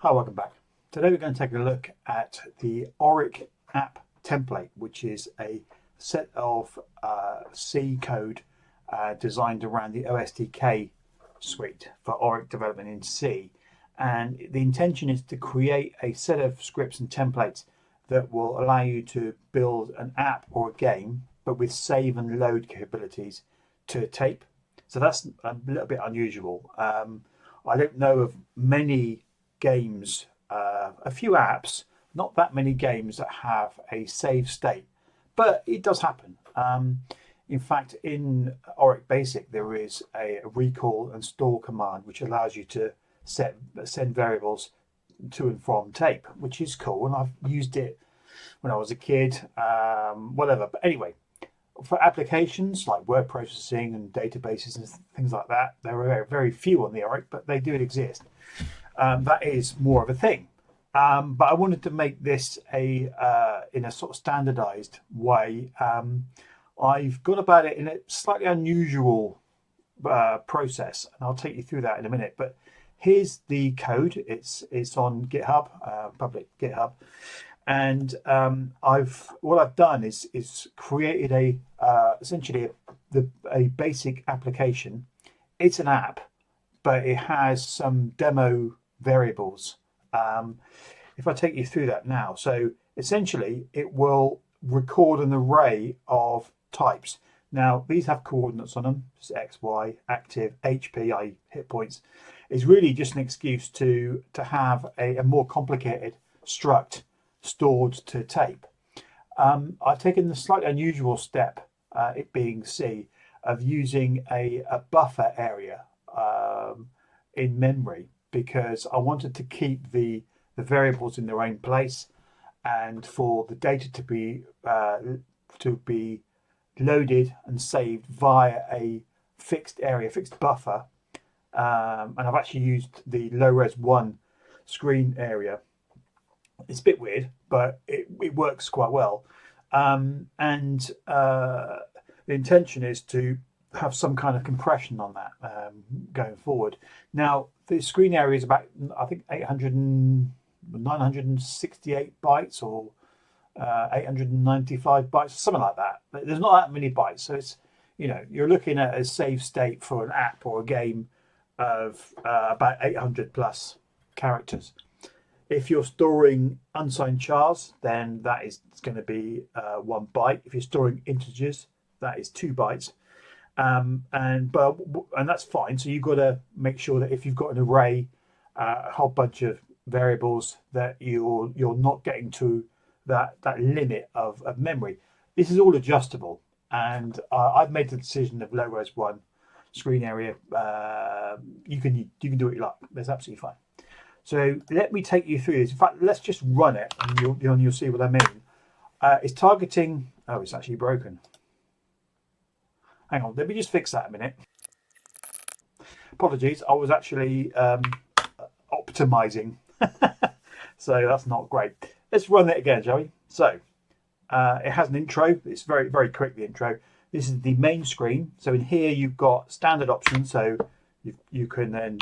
Hi, welcome back. Today we're going to take a look at the Oric app template, which is a set of C code designed around the OSDK suite for Oric development in C. And the intention is to create a set of scripts and templates that will allow you to build an app or a game, but with save and load capabilities to tape. So that's a little bit unusual. I don't know of many games, a few apps, not that many games that have a save state, but it does happen. In fact, in Oric Basic, there is a recall and store command which allows you to send variables to and from tape, which is cool. And I've used it when I was a kid, whatever. But anyway, for applications like word processing and databases and things like that, there are very, very few on the Oric, but they do exist. That is more of a thing. But I wanted to make this in a sort of standardized way. I've gone about it in a slightly unusual process, and I'll take you through that in a minute. But here's the code. It's on GitHub, public GitHub, and what I've done is created essentially a basic application. It's an app, but it has some demo variables. If I take you through that now, so essentially it will record an array of types. Now these have coordinates on them, just X, Y, active, HP, i.e. hit points. Is really just an excuse to have a more complicated struct stored to tape. I've taken the slightly unusual step, it being C, of using a buffer area in memory, because I wanted to keep the variables in their own place, and for the data to be loaded and saved via a fixed area, fixed buffer. And I've actually used the low-res 1 screen area. It's a bit weird, but it works quite well. The intention is to have some kind of compression on that going forward. Now, the screen area is about, I think, 968 bytes or 895 bytes, something like that. There's not that many bytes, so it's, you're looking at a save state for an app or a game of about 800 plus characters. If you're storing unsigned chars, then that is going to be 1 byte. If you're storing integers, that is 2 bytes. And that's fine. So you've got to make sure that if you've got an array, a whole bunch of variables, that you're not getting to that limit of memory. This is all adjustable, and I've made the decision of low-res 1 screen area. You can do what you like. That's absolutely fine. So let me take you through this. In fact, let's just run it, and you'll see what I mean. It's targeting. Oh, it's actually broken. Hang on, let me just fix that a minute. Apologies, I was actually optimizing, so that's not great. Let's run it again, shall we? So it has an intro. It's very, very quick, the intro. This is the main screen. So in here you've got standard options. So you can then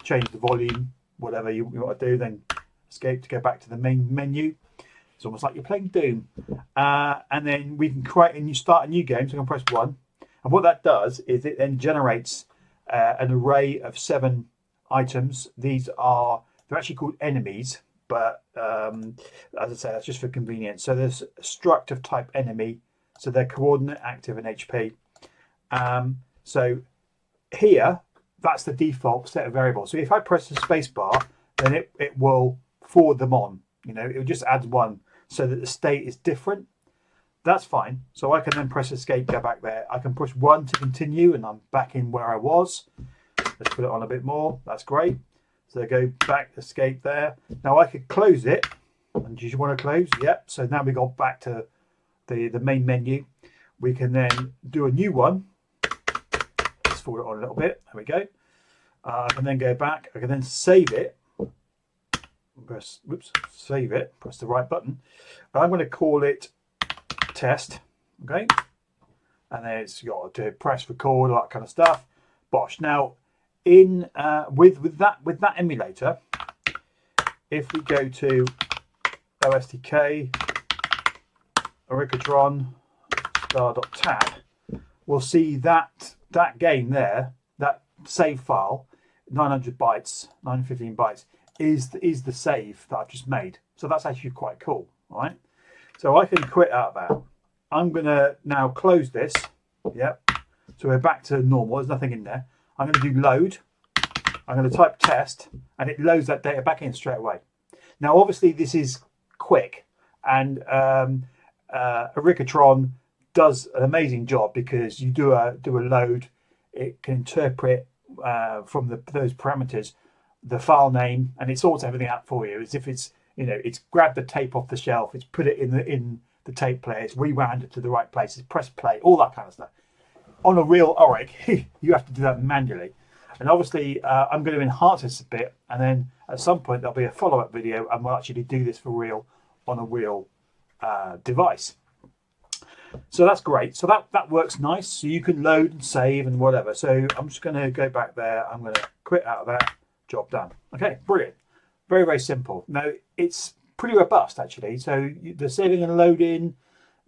change the volume, whatever you want to do, then escape to go back to the main menu. It's almost like you're playing Doom. And then we can start a new game. So I can press 1. And what that does is it then generates an array of 7 items. They're actually called enemies, but as I say, that's just for convenience. So there's a struct of type enemy. So they're coordinate, active, and HP. So here, that's the default set of variables. So if I press the space bar, then it will forward them on. It will just add 1 so that the state is different. That's fine. So I can then press escape, go back there. I can push 1 to continue, and I'm back in where I was. Let's put it on a bit more. That's great. So go back, escape there. Now I could close it. And do you want to close? Yep. So now we got back to the main menu. We can then do a new one. Let's forward it on a little bit. There we go. And then go back. I can then save it. Save it. Press the right button. I'm going to call it test. Okay. And then it's got to press record, all that kind of stuff. Bosh. Now in with that emulator, if we go to OSDK, Oricatron, star.tab, we'll see that game there, that save file, 900 bytes, 915 bytes, is the save that I've just made. So that's actually quite cool, right? So I can quit out of that. I'm going to now close this. Yep. So we're back to normal. There's nothing in there. I'm going to do load. I'm going to type test, and it loads that data back in straight away. Now, obviously, this is quick, and Oricatron does an amazing job because you do a load. It can interpret from those parameters the file name, and it sorts everything out for you as if it's, you know, it's grabbed the tape off the shelf, it's put it in the tape player, it's rewound it to the right place, it's press play, all that kind of stuff. On a real Oric, you have to do that manually. And obviously, I'm going to enhance this a bit, and then at some point there'll be a follow-up video, and we'll actually do this for real on a real device. So that's great. So that works nice. So you can load and save and whatever. So I'm just going to go back there. I'm going to quit out of that. Job done. Okay, brilliant. Very, very simple. Now, it's pretty robust, actually. So the saving and loading,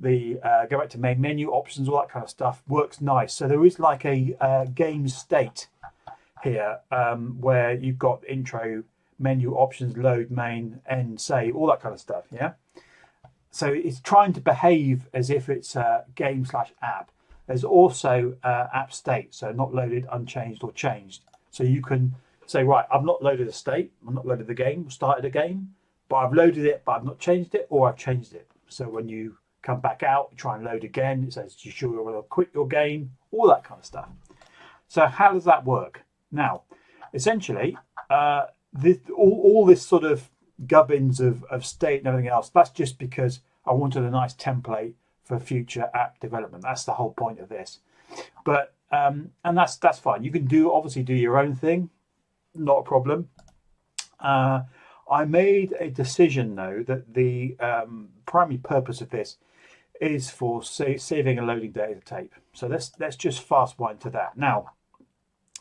the go back to main menu options, all that kind of stuff works nice. So there is like a game state here where you've got intro, menu options, load, main, end, save, all that kind of stuff. Yeah. So it's trying to behave as if it's a game/app. There's also app state, so not loaded, unchanged, or changed. So you can say, right, I've not loaded a state, I've not loaded the game, started a game, but I've loaded it, but I've not changed it, or I've changed it. So when you come back out, try and load again, it says, you sure you want to quit your game, all that kind of stuff. So how does that work? Now, essentially, all this sort of gubbins of state and everything else, that's just because I wanted a nice template for future app development. That's the whole point of this. But and that's fine. You can obviously do your own thing, not a problem. I made a decision though that the primary purpose of this is for saving and loading data tape. So let's just fast wind to that. Now,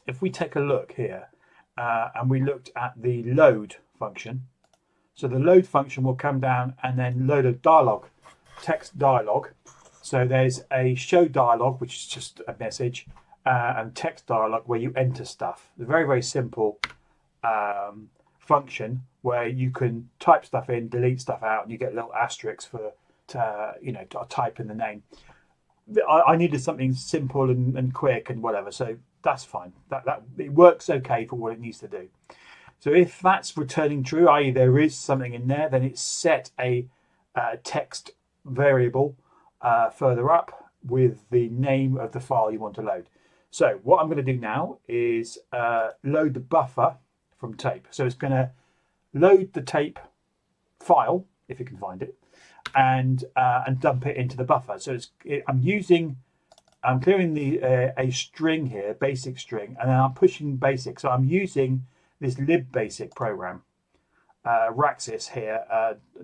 if we take a look here and we looked at the load function, so the load function will come down and then load a dialog, text dialog. So there's a show dialog, which is just a message, and text dialog where you enter stuff. It's a very, very simple function where you can type stuff in, delete stuff out, and you get little asterisks to type in the name. I needed something simple and quick and whatever, so that's fine. That it works okay for what it needs to do. So if that's returning true, i.e. there is something in there, then it's set a text variable further up with the name of the file you want to load. So what I'm going to do now is load the buffer from tape. So it's going to load the tape file, if you can find it, and dump it into the buffer. So I'm clearing a string here, basic string, and then I'm pushing basic. So I'm using this libbasic program, Raxis here,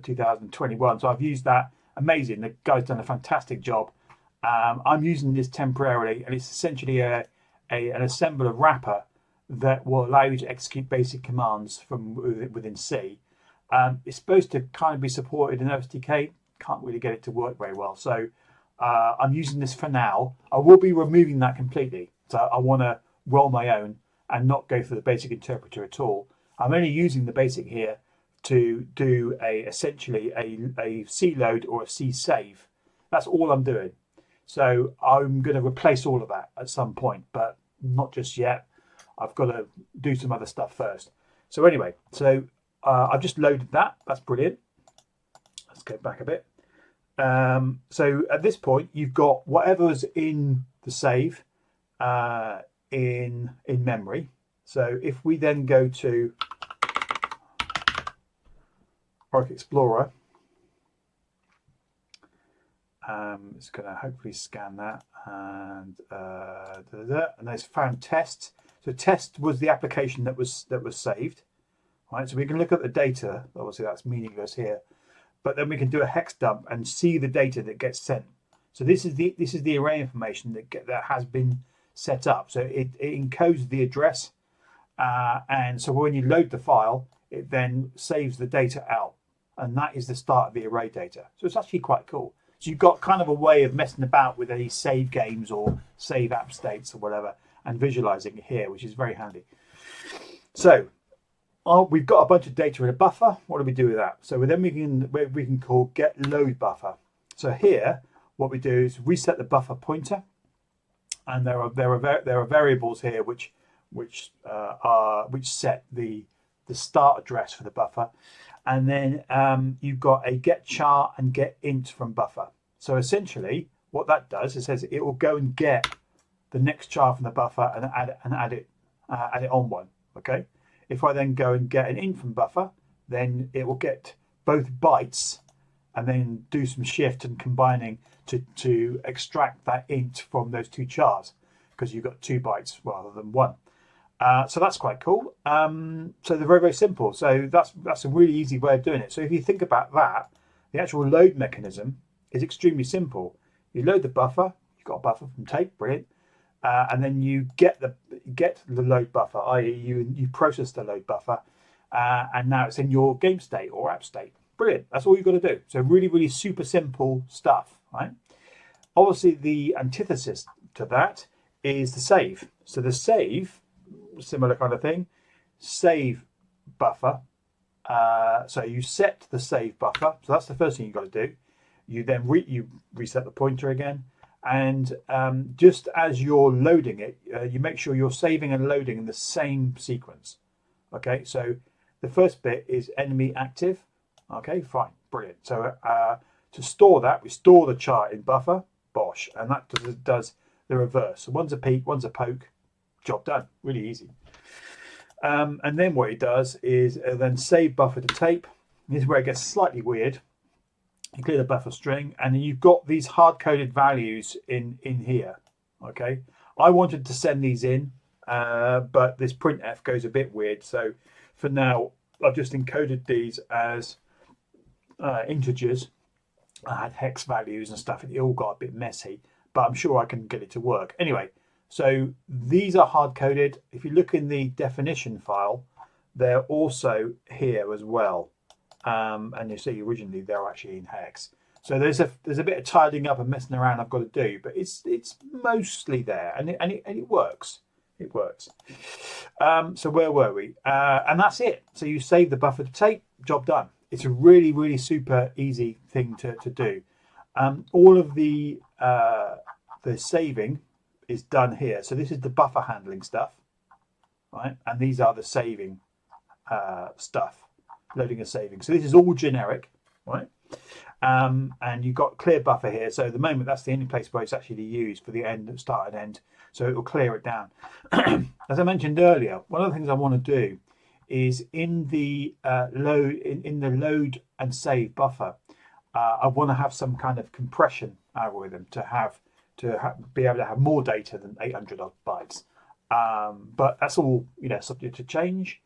2021. So I've used that. Amazing. The guy's done a fantastic job. I'm using this temporarily, and it's essentially an assembler wrapper that will allow you to execute basic commands from within C. It's supposed to kind of be supported in OSDK. Can't really get it to work very well. So I'm using this for now. I will be removing that completely. So I want to roll my own and not go for the basic interpreter at all. I'm only using the basic here to do essentially a C load or a C save. That's all I'm doing. So I'm going to replace all of that at some point, but not just yet. I've got to do some other stuff first. So anyway, so I've just loaded that. That's brilliant. Let's go back a bit. So at this point, you've got whatever's in the save in memory. So if we then go to Oric Explorer, it's going to hopefully scan that, and there's found test. So test was the application that was saved, right? So we can look at the data. Obviously, that's meaningless here, but then we can do a hex dump and see the data that gets sent. So this is the array information that has been set up. So it encodes the address and so when you load the file, it then saves the data out, and that is the start of the array data. So it's actually quite cool. So you've got kind of a way of messing about with any save games or save app states or whatever, and visualizing it here, which is very handy. So we've got a bunch of data in a buffer. What do we do with that? So then we can call get load buffer. So here, what we do is reset the buffer pointer, and there are variables here which set the start address for the buffer, and then you've got a get char and get int from buffer. So essentially, what that does is says it will go and get the next char from the buffer and add it on one. Okay. If I then go and get an int from buffer, then it will get both bytes and then do some shift and combining to extract that int from those two chars, because you've got 2 bytes rather than 1. So that's quite cool. So they're very, very simple. So that's a really easy way of doing it. So if you think about that, the actual load mechanism is extremely simple. You load the buffer, you've got a buffer from tape, brilliant. And then you get the load buffer, i.e. you process the load buffer, and now it's in your game state or app state. Brilliant. That's all you've got to do. So really, really super simple stuff, right? Obviously, the antithesis to that is the save. So the save, similar kind of thing, save buffer. So you set the save buffer. So that's the first thing you've got to do. You then you reset the pointer again. And just as you're loading it, you make sure you're saving and loading in the same sequence. Okay, so the first bit is enemy active. Okay, fine, brilliant. So to store that, we store the chart in buffer, bosh, and that does the reverse. So one's a peek, one's a poke, job done, really easy. And then what it does is then save buffer to tape. This is where it gets slightly weird. You clear the buffer string, and then you've got these hard-coded values in here. Okay, I wanted to send these in, but this printf goes a bit weird. So for now, I've just encoded these as integers. I had hex values and stuff, and it all got a bit messy, but I'm sure I can get it to work. Anyway, so these are hard-coded. If you look in the definition file, they're also here as well. And you see originally they're actually in hex. So there's a bit of tidying up and messing around I've got to do, but it's mostly there, and it works. It works. So where were we? And that's it. So you save the buffer to tape, job done. It's a really, really super easy thing to do. All of the saving is done here. So this is the buffer handling stuff, right? And these are the saving stuff. Loading and saving. So this is all generic, right? And you've got clear buffer here. So at the moment, that's the only place where it's actually used for the end, start and end. So it will clear it down. As I mentioned earlier, one of the things I want to do is in the load and save buffer, I want to have some kind of compression algorithm to be able to have more data than 800 odd bytes. But that's all subject to change.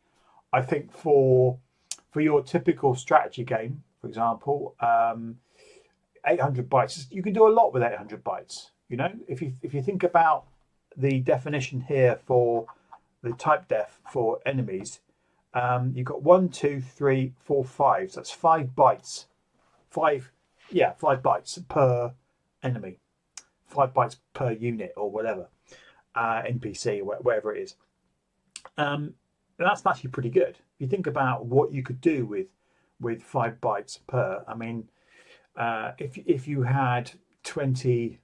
I think for your typical strategy game, for example, 800 bytes, you can do a lot with 800 bytes. If you think about the definition here for the type def for enemies, you've got 1, 2, 3, 4, 5. So that's 5 bytes. 5 bytes per enemy. 5 bytes per unit or whatever, NPC or whatever it is. That's actually pretty good. If you think about what you could do with 5 bytes per, I mean, if you had 20,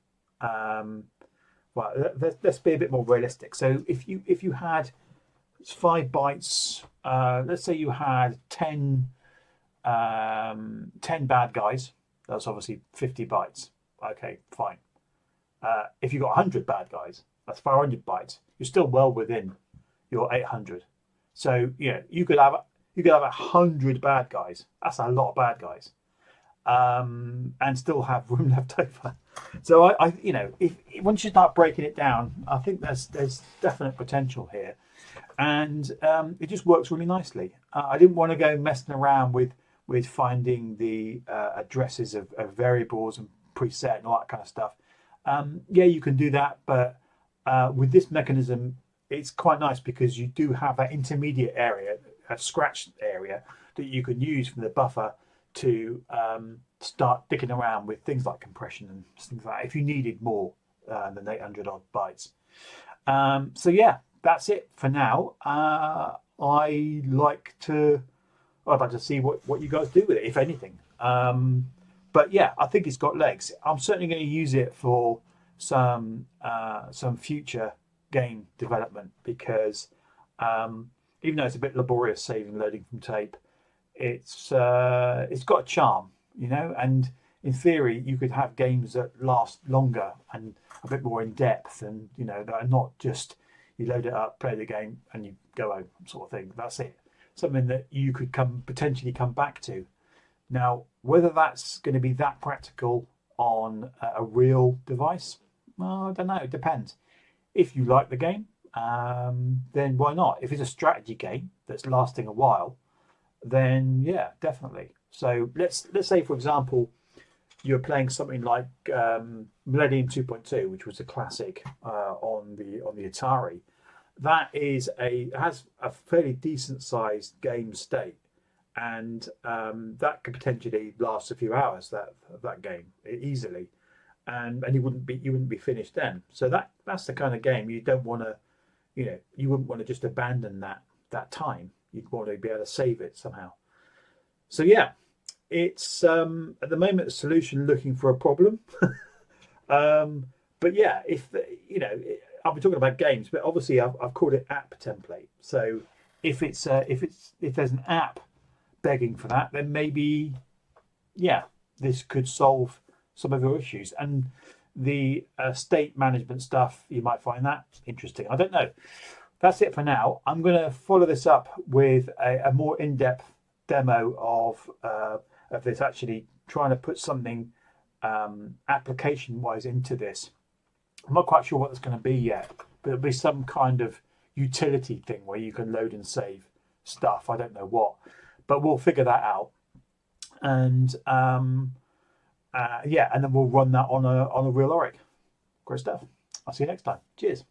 let's be a bit more realistic. So if you had 5 bytes, let's say you had 10 bad guys, that's obviously 50 bytes. Okay, fine. If you got 100 bad guys, that's 500 bytes. You're still well within your 800. So you could have 100 bad guys. That's a lot of bad guys, and still have room left over. So if once you start breaking it down, I think there's definite potential here, and it just works really nicely. I didn't want to go messing around with finding the addresses of variables and preset and all that kind of stuff. You can do that, but with this mechanism, it's quite nice because you do have that intermediate area, a scratch area that you can use from the buffer to start dicking around with things like compression and things like that if you needed more than 800 odd bytes. So yeah, that's it for now. I'd like to see what you guys do with it, if anything. But yeah, I think it's got legs. I'm certainly going to use it for some future game development because even though it's a bit laborious saving loading from tape, it's got a charm, you know. And in theory, you could have games that last longer and a bit more in depth, and you know, that are not just you load it up, play the game, and you go home sort of thing. That's it. Something that you could potentially come back to. Now, whether that's going to be that practical on a real device, well, I don't know. It depends. If you like the game, then why not? If it's a strategy game that's lasting a while, then yeah, definitely. So let's say, for example, you're playing something like Millennium 2.2, which was a classic on the Atari. That has a fairly decent sized game state, and that could potentially last a few hours. That game easily, and you wouldn't be finished then. So that's the kind of game you don't want to, you wouldn't want to just abandon that time. You'd want to be able to save it somehow. So yeah, it's at the moment a solution looking for a problem. But yeah, if I'll be talking about games, but obviously I've called it app template. So if there's an app begging for that, then maybe this could solve some of your issues. And the state management stuff, you might find that interesting. I don't know. That's it for now. I'm going to follow this up with a more in-depth demo of this, actually trying to put something application-wise into this. I'm not quite sure what it's going to be yet, but it'll be some kind of utility thing where you can load and save stuff. I don't know what, but we'll figure that out. And and then we'll run that on a real Oric. Great stuff. I'll see you next time. Cheers.